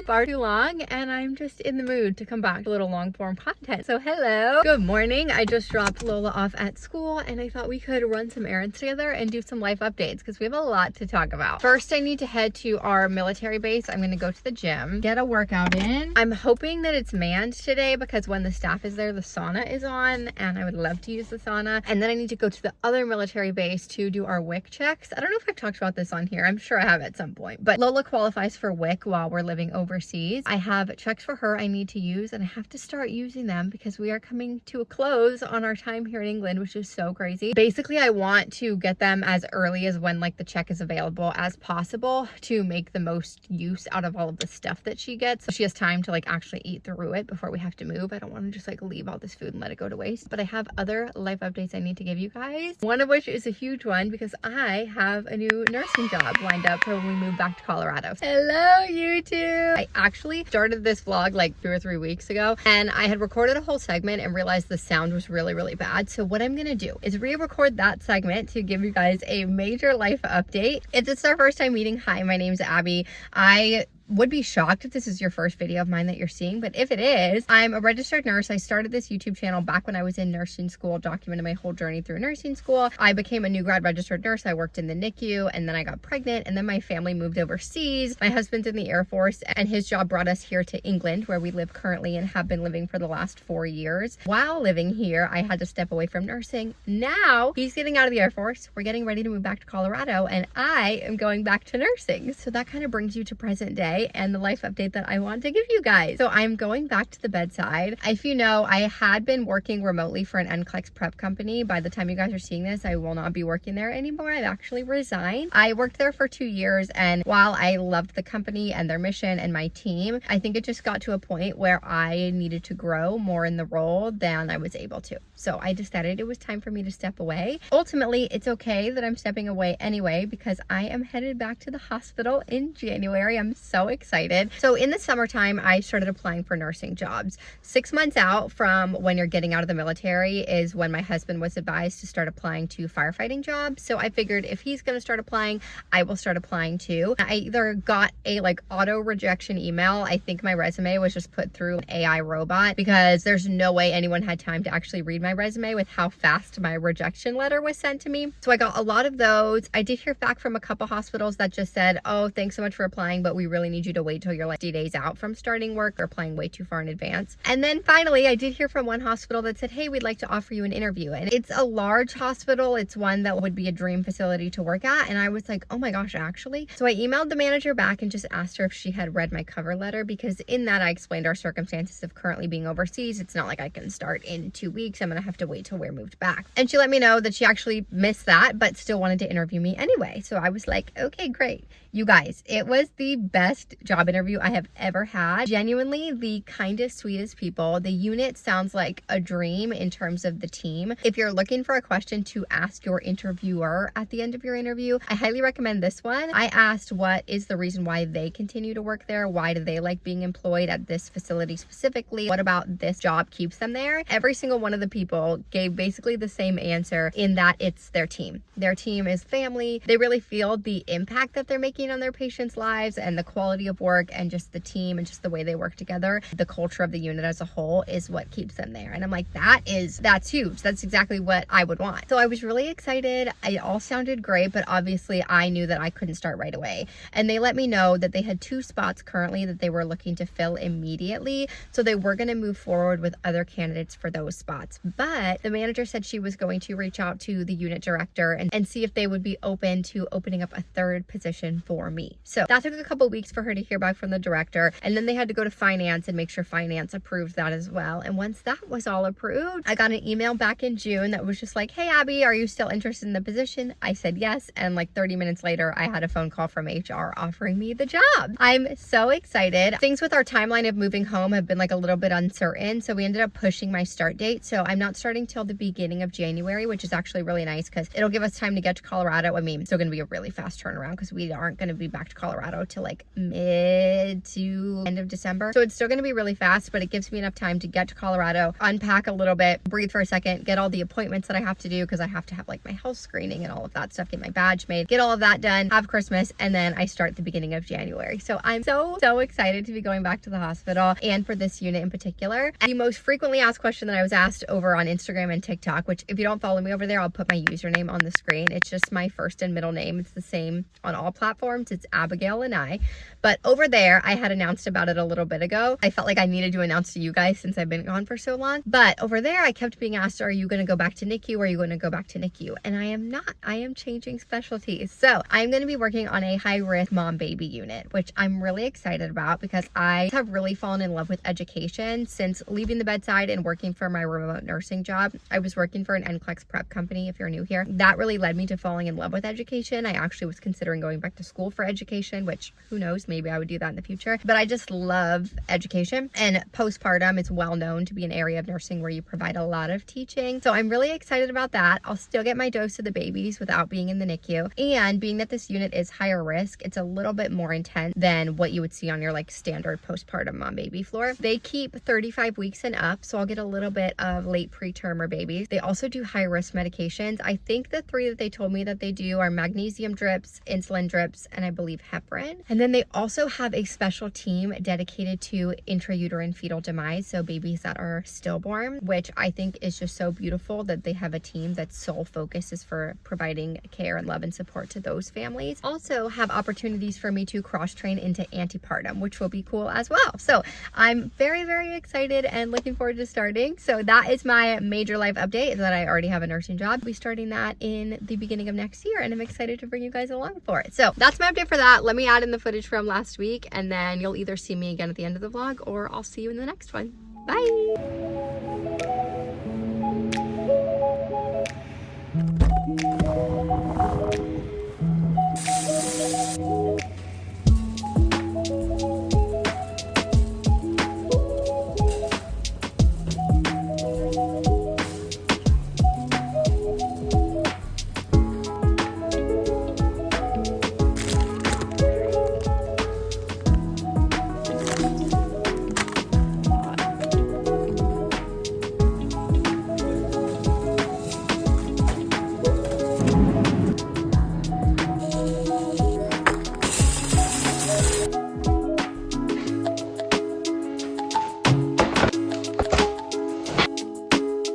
far too long, and I'm just in the mood to come back to a little long form content. So hello, good morning. I just dropped Lola off at school and I thought we could run some errands together and do some life updates because we have a lot to talk about. First, I need to head to our military base. I'm going to go to the gym, get a workout in. I'm hoping that it's manned today because when the staff is there, the sauna is on and I would love to use the sauna. And then I need to go to the other military base to do our WIC checks. I don't know if I've talked about this on here. I'm sure I have at some point, but Lola qualifies for WIC while we're living overseas. I have checks for her I need to use and I have to start using them because we are coming to a close on our time here in England, which is so crazy. Basically, I want to get them as early as when like the check is available as possible to make the most use out of all of the stuff that she gets. So she has time to like actually eat through it before we have to move. I don't want to just like leave all this food and let it go to waste. But I have other life updates I need to give you guys. One of which is a huge one because I have a new nursing job lined up for when we move back to Colorado. Hello, YouTube. I actually started this vlog like 2 or 3 weeks ago and I had recorded a whole segment and realized the sound was really bad. So what I'm gonna do is re-record that segment to give you guys a major life update. If this is our first time meeting, hi, my name's Abby. I would be shocked if this is your first video of mine that you're seeing, but if it is, I'm a registered nurse. I started this YouTube channel back when I was in nursing school, documented my whole journey through nursing school. I became a new grad registered nurse. I worked in the NICU and then I got pregnant and then my family moved overseas. My husband's in the Air Force and his job brought us here to England where we live currently and have been living for the last 4 years. While living here, I had to step away from nursing. Now he's getting out of the Air Force. We're getting ready to move back to Colorado and I am going back to nursing. So that kind of brings you to present day and the life update that I want to give you guys. So I'm going back to the bedside. If you know, I had been working remotely for an NCLEX prep company. By the time you guys are seeing this, I will not be working there anymore. I've actually resigned. I worked there for 2 years and while I loved the company and their mission and my team, I think it just got to a point where I needed to grow more in the role than I was able to. So I decided it was time for me to step away. Ultimately, it's okay that I'm stepping away anyway because I am headed back to the hospital in January. I'm so excited. So in the summertime, I started applying for nursing jobs. 6 months out from when you're getting out of the military is when my husband was advised to start applying to firefighting jobs. So I figured if he's going to start applying, I will start applying too. I either got a like auto rejection email. I think my resume was just put through an AI robot because there's no way anyone had time to actually read my resume with how fast my rejection letter was sent to me. So I got a lot of those. I did hear back from a couple hospitals that just said, oh, thanks so much for applying, but we really need you to wait till you're like 60 days out from starting work or applying way too far in advance. And then finally, I did hear from one hospital that said, hey, we'd like to offer you an interview. And it's a large hospital. It's one that would be a dream facility to work at. And I was like, oh my gosh, actually. So I emailed the manager back and just asked her if she had read my cover letter because in that I explained our circumstances of currently being overseas. It's not like I can start in 2 weeks. I'm going to have to wait till we're moved back. And she let me know that she actually missed that, but still wanted to interview me anyway. So I was like, okay, great. You guys, it was the best job interview I have ever had. Genuinely the kindest, sweetest people. The unit sounds like a dream in terms of the team. If you're looking for a question to ask your interviewer at the end of your interview, I highly recommend this one. I asked what is the reason why they continue to work there? Why do they like being employed at this facility specifically? What about this job keeps them there? Every single one of the people gave basically the same answer in that it's their team. Their team is family. They really feel the impact that they're making on their patients' lives and the quality of work and just the team and just the way they work together. The culture of the unit as a whole is what keeps them there. And I'm like, that's huge. That's exactly what I would want. So I was really excited. It all sounded great, but obviously I knew that I couldn't start right away. And they let me know that they had 2 spots currently that they were looking to fill immediately. So they were going to move forward with other candidates for those spots. But the manager said she was going to reach out to the unit director and see if they would be open to opening up a 3rd position for me. So that took a couple weeks for her to hear back from the director. And then they had to go to finance and make sure finance approved that as well. And once that was all approved, I got an email back in June that was just like, hey, Abby, are you still interested in the position? I said yes. And like 30 minutes later, I had a phone call from HR offering me the job. I'm so excited. Things with our timeline of moving home have been like a little bit uncertain. So we ended up pushing my start date. So I'm not starting till the beginning of January, which is actually really nice because it'll give us time to get to Colorado. I mean, it's still going to be a really fast turnaround because we aren't going to be back to Colorado till like mid to end of December. So it's still going to be really fast, but it gives me enough time to get to Colorado, unpack a little bit, breathe for a second, get all the appointments that I have to do because I have to have like my health screening and all of that stuff, get my badge made, get all of that done, have Christmas, and then I start the beginning of January. So I'm so excited to be going back to the hospital and for this unit in particular. The most frequently asked question that I was asked over on Instagram and TikTok, which if you don't follow me over there, I'll put my username on the screen. It's just my first and middle name. It's the same on all platforms. It's Abigail and I. But over there, I had announced about it a little bit ago. I felt like I needed to announce to you guys since I've been gone for so long. But over there, I kept being asked, are you going to go back to NICU? Are you going to go back to NICU? And I am not. I am changing specialties. So I'm going to be working on a high-risk mom-baby unit, which I'm really excited about because I have really fallen in love with education since leaving the bedside and working for my remote nursing job. I was working for an NCLEX prep company, if you're new here. That really led me to falling in love with education. I actually was considering going back to school for education, which who knows, maybe I would do that in the future. But I just love education, and postpartum is well known to be an area of nursing where you provide a lot of teaching. So I'm really excited about that. I'll still get my dose of the babies without being in the NICU. And being that this unit is higher risk, it's a little bit more intense than what you would see on your like standard postpartum mom baby floor. They keep 35 weeks and up, so I'll get a little bit of late preterm or babies. They also do high risk medications. I think the 3 that they told me that they do are magnesium drips, insulin drips, and I believe heparin. And then they also have a special team dedicated to intrauterine fetal demise, so babies that are stillborn, which I think is just so beautiful that they have a team that's sole focus is for providing care and love and support to those families. Also have opportunities for me to cross train into antepartum, which will be cool as well. So I'm very excited and looking forward to starting. So that is my major life update, is that I already have a nursing job. I'll be starting that in the beginning of next year, and I'm excited to bring you guys along for it. So that's my update for that. Let me add in the footage from last week, and then you'll either see me again at the end of the vlog or I'll see you in the next one. Bye.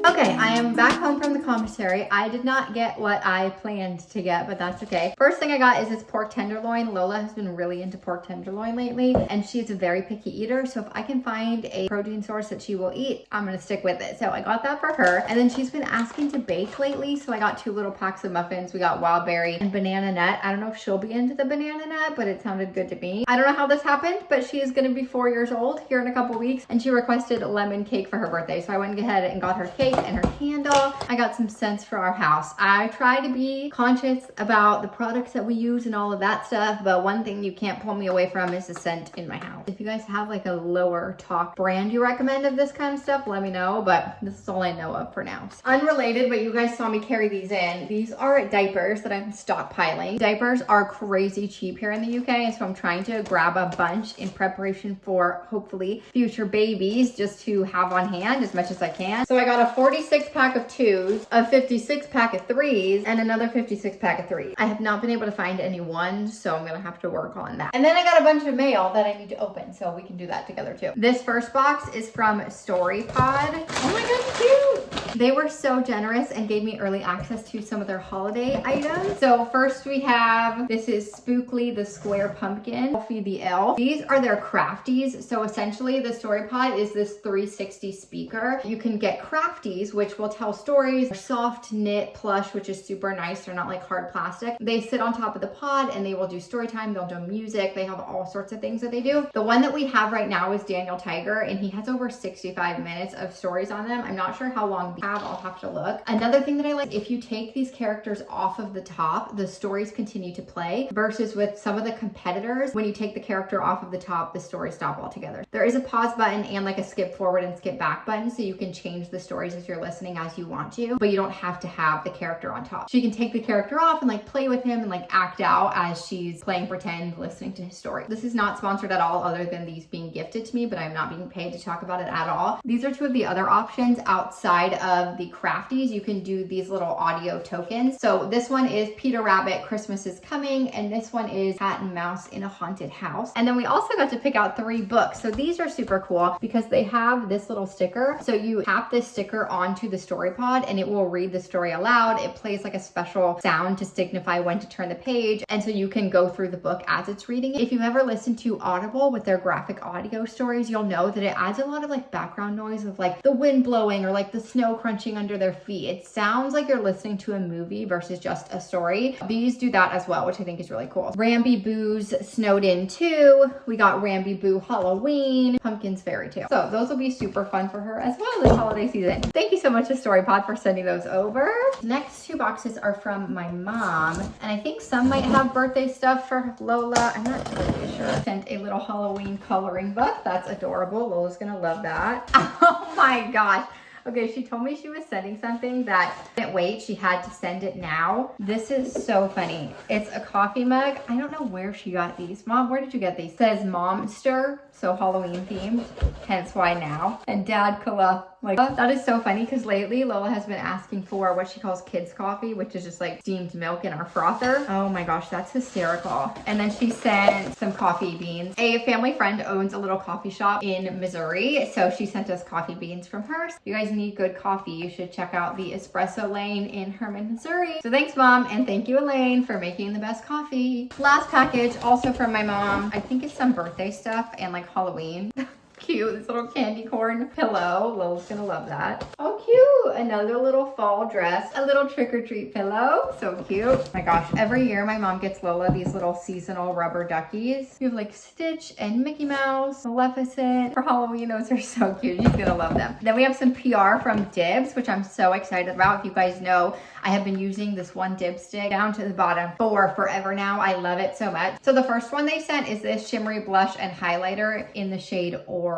Okay, I am back home from the commissary. I did not get what I planned to get, but that's okay. First thing I got is this pork tenderloin. Lola has been really into pork tenderloin lately, and she's a very picky eater. So if I can find a protein source that she will eat, I'm gonna stick with it. So I got that for her. And then she's been asking to bake lately. So I got 2 little packs of muffins. We got wild berry and banana nut. I don't know if she'll be into the banana nut, but it sounded good to me. I don't know how this happened, but she is gonna be 4 years old here in a couple weeks, and she requested lemon cake for her birthday. So I went ahead and got her cake and her candle. I got some scents for our house. I try to be conscious about the products that we use and all of that stuff, but one thing you can't pull me away from is the scent in my house. If you guys have like a lower talk brand you recommend of this kind of stuff, let me know, but this is all I know of for now. Unrelated, but you guys saw me carry these in. These are diapers that I'm stockpiling. Diapers are crazy cheap here in the UK, so I'm trying to grab a bunch in preparation for hopefully future babies just to have on hand as much as I can. So I got a 46 pack of 2s, a 56 pack of 3s, and another 56 pack of 3s. I have not been able to find any 1s, so I'm gonna have to work on that. And then I got a bunch of mail that I need to open, so we can do that together too. This first box is from StoryPod. Oh my god, cute! They were so generous and gave me early access to some of their holiday items. So first we have, this is Spookly the Square Pumpkin, Elfie the Elf. These are their crafties. So essentially the StoryPod is this 360 speaker. You can get crafties, which will tell stories. They're soft knit plush, which is super nice. They're not like hard plastic. They sit on top of the pod and they will do story time. They'll do music. They have all sorts of things that they do. The one that we have right now is Daniel Tiger, and he has over 65 minutes of stories on them. I'm not sure how long I'll have to look. Another thing that I like, if you take these characters off of the top, the stories continue to play, versus with some of the competitors, when you take the character off of the top, the stories stop altogether. There is a pause button and like a skip forward and skip back button, so you can change the stories as you're listening as you want to, but you don't have to have the character on top. So you can take the character off and like play with him and like act out as she's playing pretend, listening to his story. This is not sponsored at all, other than these being gifted to me, but I'm not being paid to talk about it at all. These are two of the other options outside of the crafties. You can do these little audio tokens. So this one is Peter Rabbit, Christmas is Coming, and this one is Cat and Mouse in a Haunted House. And then we also got to pick out 3 books. So these are super cool because they have this little sticker. So you tap this sticker onto the story pod and it will read the story aloud. It plays like a special sound to signify when to turn the page. And so you can go through the book as it's reading it. If you've ever listened to Audible with their graphic audio stories, you'll know that it adds a lot of like background noise of like the wind blowing or like the snow crunching under their feet. It sounds like you're listening to a movie versus just a story. These do that as well, which I think is really cool. Ramby Boo's Snowed In 2. We got Ramby Boo Halloween, Pumpkin's Fairy Tale. So those will be super fun for her as well this holiday season. Thank you so much to StoryPod for sending those over. Next 2 boxes are from my mom, and I think some might have birthday stuff for Lola. I'm not totally sure. Sent a little Halloween coloring book. That's adorable. Lola's gonna love that. Oh my gosh. Okay, she told me she was sending something that didn't wait. She had to send it now. This is so funny. It's a coffee mug. I don't know where she got these. Mom, where did you get these? It says Momster, so Halloween themed, hence why now. And Dad Kala. Like, that is so funny because lately Lola has been asking for what she calls kids coffee, which is just like steamed milk in our frother. Oh my gosh, that's hysterical. And then she sent some coffee beans. A family friend owns a little coffee shop in Missouri, so she sent us coffee beans from her. If you guys need good coffee, you should check out the Espresso Lane in Herman, Missouri. So thanks, Mom, and thank you, Elaine, for making the best coffee. Last package, also from my mom. I think it's some birthday stuff and like Halloween. Cute, this little candy corn pillow. Lil's gonna love that. Oh, cute. Another little fall dress, a little trick-or-treat pillow. So cute. Oh my gosh, every year my mom gets Lola these little seasonal rubber duckies. We have like Stitch and Mickey Mouse, Maleficent. For Halloween, those are so cute. She's gonna love them. Then we have some PR from Dibs, which I'm so excited about. If you guys know, I have been using this one dipstick down to the bottom for forever now. I love it so much. So the first one they sent is this shimmery blush and highlighter in the shade Aura.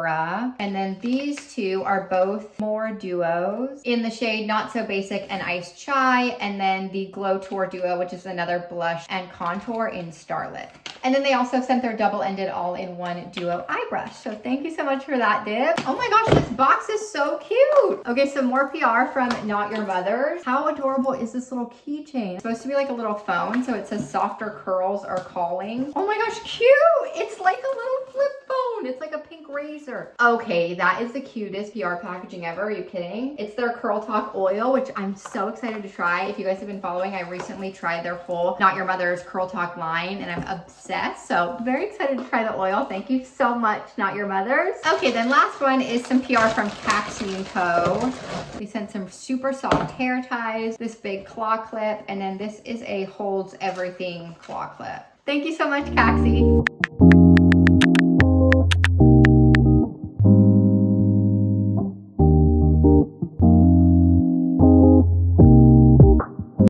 And then these 2 are both more duos in the shade Not So Basic and Iced Chai. And then the Glow Tour duo, which is another blush and contour in Starlit. And then they also sent their double-ended all-in-one duo eye brush. So thank you so much for that, Dib. Oh my gosh, this box is so cute. Okay, some more PR from Not Your Mother's. How adorable is this little keychain? It's supposed to be like a little phone, so it says softer curls are calling. Oh my gosh, cute! It's like a little flip phone. It's like a pink razor. Okay, that is the cutest PR packaging ever. Are you kidding? It's their Curl Talk oil, which I'm so excited to try. If you guys have been following, I recently tried their whole Not Your Mother's Curl Talk line, and I'm obsessed. So very excited to try the oil. Thank you so much, Not Your Mother's. Okay, then last one is some PR from Caxie & Co. They sent some super soft hair ties, this big claw clip, and then this is a holds everything claw clip. Thank you so much, Caxie.